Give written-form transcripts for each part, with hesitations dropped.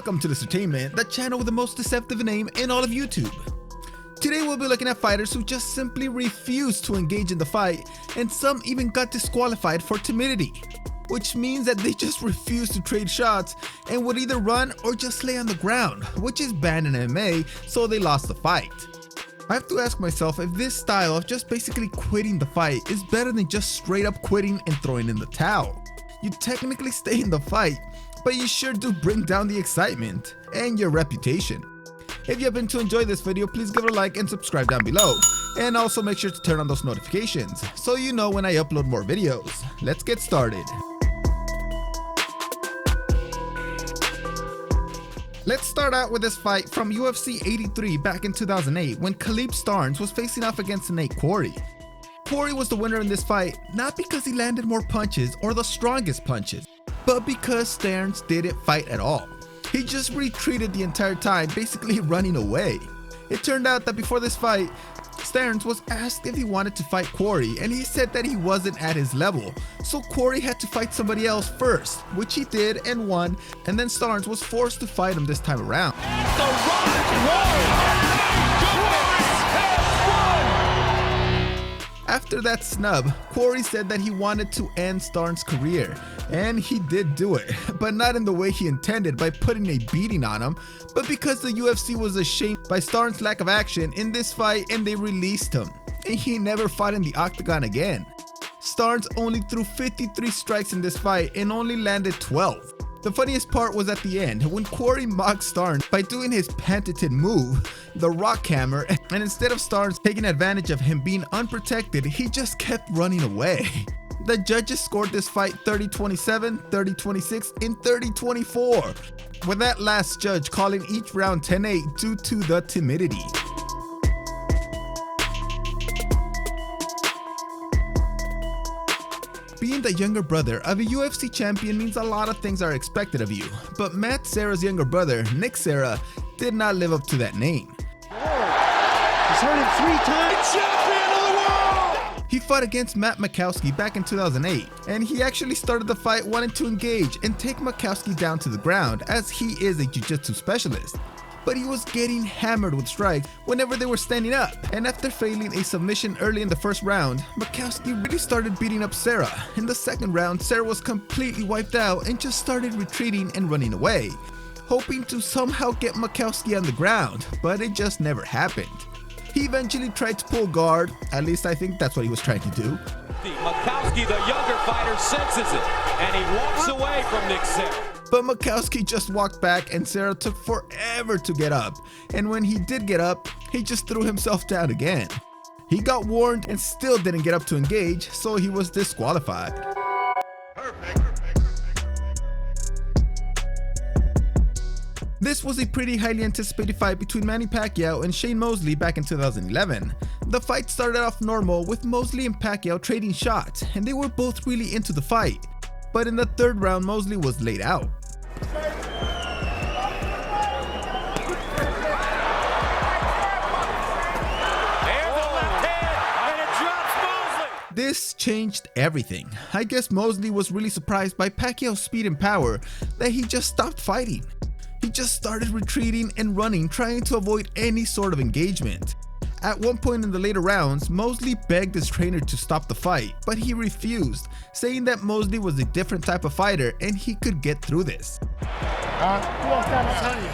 Welcome to Entertainment, the channel with the most deceptive name in all of YouTube. Today we'll be looking at fighters who just simply refuse to engage in the fight, and some even got disqualified for timidity, which means that they just refuse to trade shots and would either run or just lay on the ground, which is banned in MMA, so they lost the fight. I have to ask myself if this style of just basically quitting the fight is better than just straight up quitting and throwing in the towel. You technically stay in the fight, but you sure do bring down the excitement and your reputation. If you happen to enjoy this video, please give it a like and subscribe down below. And also make sure to turn on those notifications so you know when I upload more videos. Let's get started. Let's start out with this fight from UFC 83 back in 2008 when Khalib Stars was facing off against Nate Quarry. Quarry was the winner in this fight, not because he landed more punches or the strongest punches, but because Stars didn't fight at all. He just retreated the entire time, basically running away. It turned out that before this fight, Stars was asked if he wanted to fight Quarry, and he said that he wasn't at his level, so Quarry had to fight somebody else first, which he did and won, and then Stars was forced to fight him this time around. After that snub, Quarry said that he wanted to end Stars' career, and he did do it, but not in the way he intended by putting a beating on him, but because the UFC was ashamed by Stars' lack of action in this fight and they released him, and he never fought in the octagon again. Stars only threw 53 strikes in this fight and only landed 12. The funniest part was at the end, when Quarry mocked Stars by doing his patented move, the rock hammer, and instead of Stars taking advantage of him being unprotected, he just kept running away. The judges scored this fight 30-27, 30-26, and 30-24, with that last judge calling each round 10-8 due to the timidity. Being the younger brother of a UFC champion means a lot of things are expected of you, but Matt Serra's younger brother, Nick Serra, did not live up to that name. He's heard him 3 times. Champion of the world! He fought against Matt Makowski back in 2008, and he actually started the fight wanting to engage and take Makowski down to the ground, as he is a jiu-jitsu specialist. But he was getting hammered with strikes whenever they were standing up, and after failing a submission early in the first round, Makowski really started beating up Serra. In the second round, Serra was completely wiped out and just started retreating and running away, hoping to somehow get Makowski on the ground, but it just never happened. He eventually tried to pull guard, at least I think that's what he was trying to do. Makowski, the younger fighter, senses it, and he walks away from Nick Serra. But Makowski just walked back and Serra took forever to get up, and when he did get up, he just threw himself down again. He got warned and still didn't get up to engage, so he was disqualified. This was a pretty highly anticipated fight between Manny Pacquiao and Shane Mosley back in 2011. The fight started off normal with Mosley and Pacquiao trading shots, and they were both really into the fight. But in the third round, Mosley was laid out. This changed everything. I guess Mosley was really surprised by Pacquiao's speed and power that he just stopped fighting. He just started retreating and running, trying to avoid any sort of engagement. At one point in the later rounds, Mosley begged his trainer to stop the fight, but he refused, saying that Mosley was a different type of fighter and he could get through this.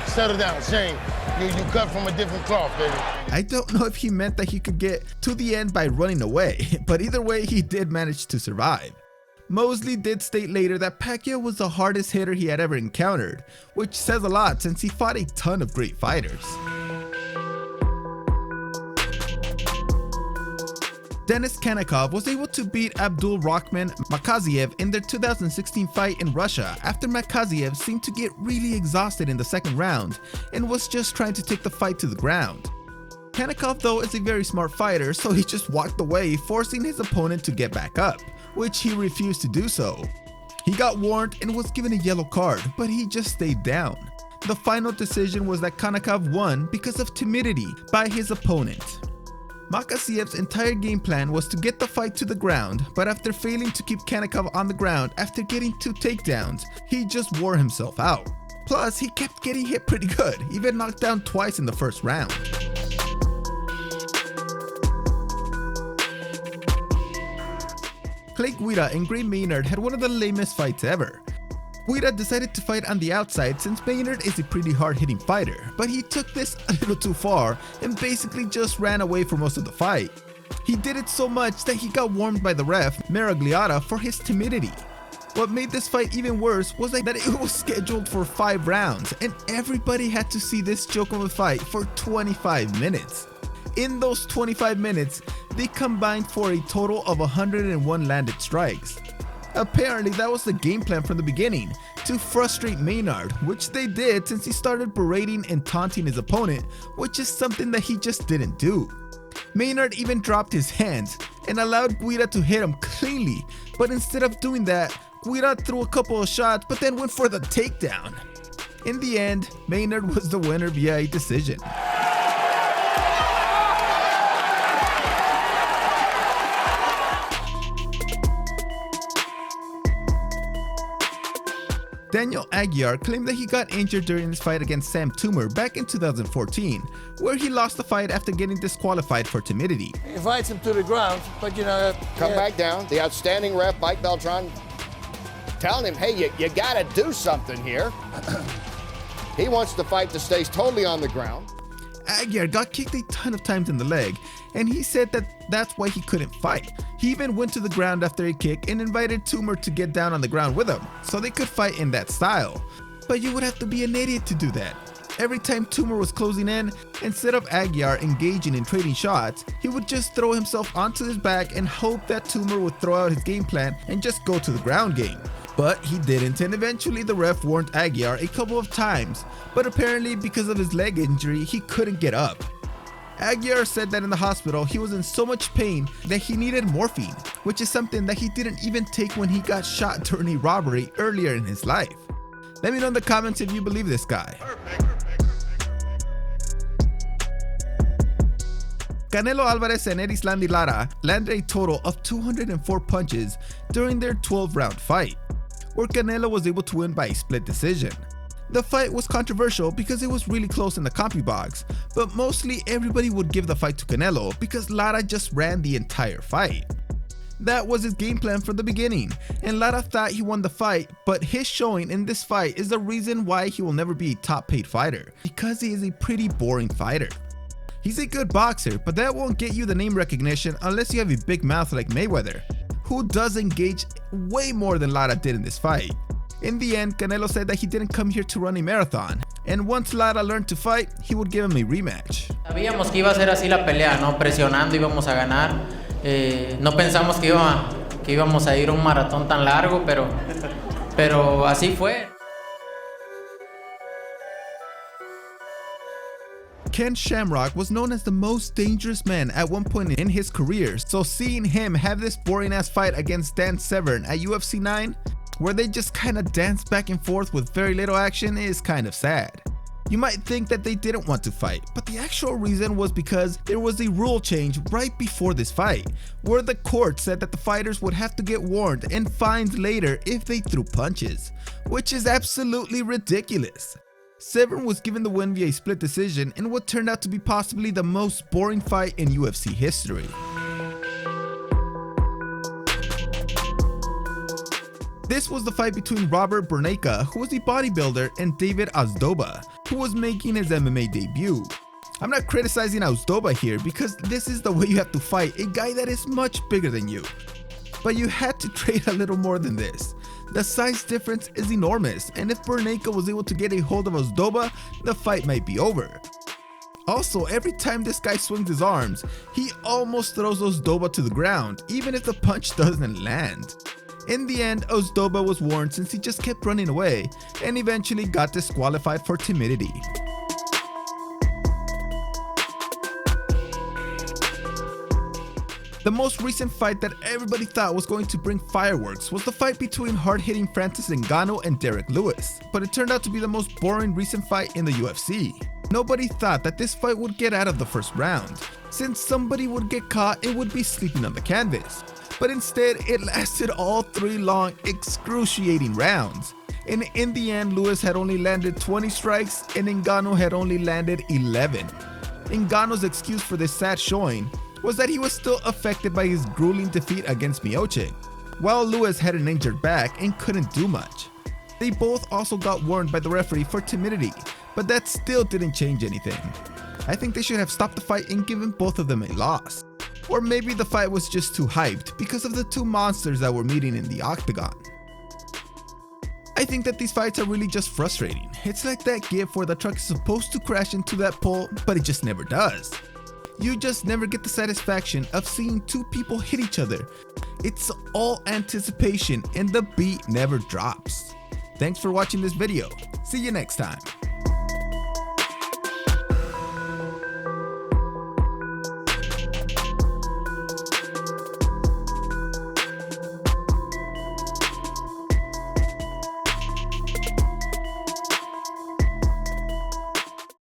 Settle down, Shane. You cut from a different cloth, baby. I don't know if he meant that he could get to the end by running away, but either way, he did manage to survive. Mosley did state later that Pacquiao was the hardest hitter he had ever encountered, which says a lot since he fought a ton of great fighters. Denis Kankov was able to beat Abdul Rahman Makaziev in their 2016 fight in Russia after Makaziev seemed to get really exhausted in the second round and was just trying to take the fight to the ground. Kankov though is a very smart fighter, so he just walked away, forcing his opponent to get back up, which he refused to do so. He got warned and was given a yellow card, but he just stayed down. The final decision was that Kankov won because of timidity by his opponent. Makasyev's entire game plan was to get the fight to the ground, but after failing to keep Kankov on the ground after getting 2 takedowns, he just wore himself out. Plus, he kept getting hit pretty good, even knocked down twice in the first round. Clay Guida and Gray Maynard had one of the lamest fights ever. Guida decided to fight on the outside since Maynard is a pretty hard-hitting fighter, but he took this a little too far and basically just ran away for most of the fight. He did it so much that he got warned by the ref, Maragliata, for his timidity. What made this fight even worse was that it was scheduled for 5 rounds, and everybody had to see this joke of a fight for 25 minutes. In those 25 minutes, they combined for a total of 101 landed strikes. Apparently that was the game plan from the beginning, to frustrate Maynard, which they did since he started berating and taunting his opponent, which is something that he just didn't do. Maynard even dropped his hands and allowed Guida to hit him cleanly, but instead of doing that, Guida threw a couple of shots but then went for the takedown. In the end, Maynard was the winner via a decision. Daniel Aguiar claimed that he got injured during his fight against Sam Toomer back in 2014, where he lost the fight after getting disqualified for timidity. He fights him to the ground, but Come back down. The outstanding ref, Mike Beltran, telling him, hey, you gotta do something here. He wants the fight to stay totally on the ground. Aguiar got kicked a ton of times in the leg, and he said that that's why he couldn't fight. He even went to the ground after a kick and invited Toomer to get down on the ground with him, so they could fight in that style. But you would have to be an idiot to do that. Every time Toomer was closing in, instead of Aguiar engaging in trading shots, he would just throw himself onto his back and hope that Toomer would throw out his game plan and just go to the ground game. But he didn't, and eventually the ref warned Aguiar a couple of times, but apparently because of his leg injury, he couldn't get up. Aguiar said that in the hospital he was in so much pain that he needed morphine, which is something that he didn't even take when he got shot during a robbery earlier in his life. Let me know in the comments if you believe this guy. Canelo Alvarez and Erislandy Lara landed a total of 204 punches during their 12-round fight, where Canelo was able to win by a split decision. The fight was controversial because it was really close in the CompuBox, but mostly everybody would give the fight to Canelo because Lara just ran the entire fight. That was his game plan from the beginning, and Lara thought he won the fight, but his showing in this fight is the reason why he will never be a top-paid fighter, because he is a pretty boring fighter. He's a good boxer, but that won't get you the name recognition unless you have a big mouth like Mayweather, who does engage way more than Lara did in this fight. In the end, Canelo said that he didn't come here to run a marathon, and once Lara learned to fight, he would give him a rematch. Sabíamos que iba a ser así la pelea, ¿no? Presionando íbamos a ganar. No pensamos que íbamos a ir un maratón tan largo, pero así fue. Ken Shamrock was known as the most dangerous man at one point in his career, so seeing him have this boring ass fight against Dan Severn at UFC 9, where they just kinda dance back and forth with very little action, is kind of sad. You might think that they didn't want to fight, but the actual reason was because there was a rule change right before this fight, where the court said that the fighters would have to get warned and fined later if they threw punches, which is absolutely ridiculous. Severn was given the win via a split decision in what turned out to be possibly the most boring fight in UFC history. This was the fight between Robert Bernayka, who was a bodybuilder, and David Ozdoba, who was making his MMA debut. I'm not criticizing Ozdoba here because this is the way you have to fight a guy that is much bigger than you. But you had to trade a little more than this. The size difference is enormous, and if Bernayka was able to get a hold of Ozdoba, the fight might be over. Also, every time this guy swings his arms, he almost throws Ozdoba to the ground, even if the punch doesn't land. In the end, Ozdoba was warned since he just kept running away, and eventually got disqualified for timidity. The most recent fight that everybody thought was going to bring fireworks was the fight between hard-hitting Francis Ngannou and Derek Lewis, but it turned out to be the most boring recent fight in the UFC. Nobody thought that this fight would get out of the first round, since somebody would get caught and would be sleeping on the canvas. But instead, it lasted all 3 long, excruciating rounds. and in the end Lewis had only landed 20 strikes and Ngannou had only landed 11. Ngannou's excuse for this sad showing was that he was still affected by his grueling defeat against Miocic, while Lewis had an injured back and couldn't do much. They both also got warned by the referee for timidity, but that still didn't change anything. I think they should have stopped the fight and given both of them a loss. Or maybe the fight was just too hyped because of the two monsters that were meeting in the octagon. I think that these fights are really just frustrating. It's like that gif where the truck is supposed to crash into that pole, but it just never does. You just never get the satisfaction of seeing two people hit each other. It's all anticipation and the beat never drops. Thanks for watching this video. See you next time.